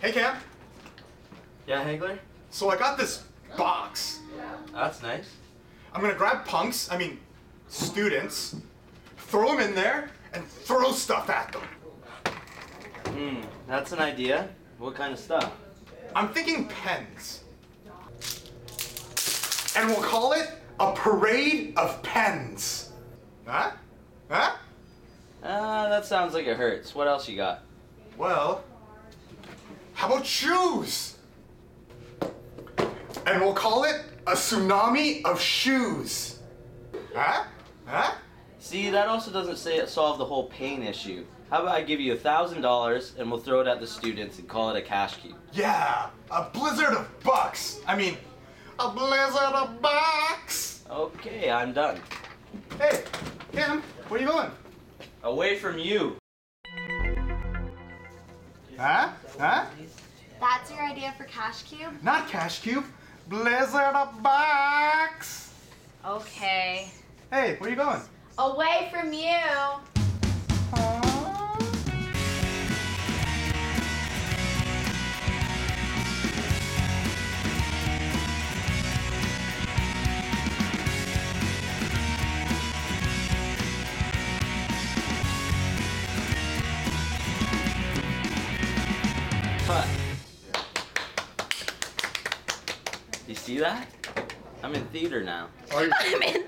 Hey, Cam. Yeah, Hagler? So I got this box. That's nice. I'm gonna grab students, throw them in there, and throw stuff at them. That's an idea. What kind of stuff? I'm thinking pens. And we'll call it a parade of pens. Huh? Huh? That sounds like it hurts. What else you got? Well, how about shoes? And we'll call it a tsunami of shoes. Huh? Huh? See, that also doesn't solve the whole pain issue. How about I give you $1,000 and we'll throw it at the students and call it a cash cube? Yeah, a blizzard of bucks. I mean, a blizzard of bucks. Okay, I'm done. Hey, Cam, where are you going? Away from you. Huh? Huh? That's your idea for Cash Cube? Not cash cube, blizzard of bucks. Okay. Hey, where are you going? Away from you! Cut. You see that? I'm in theater now. I'm in.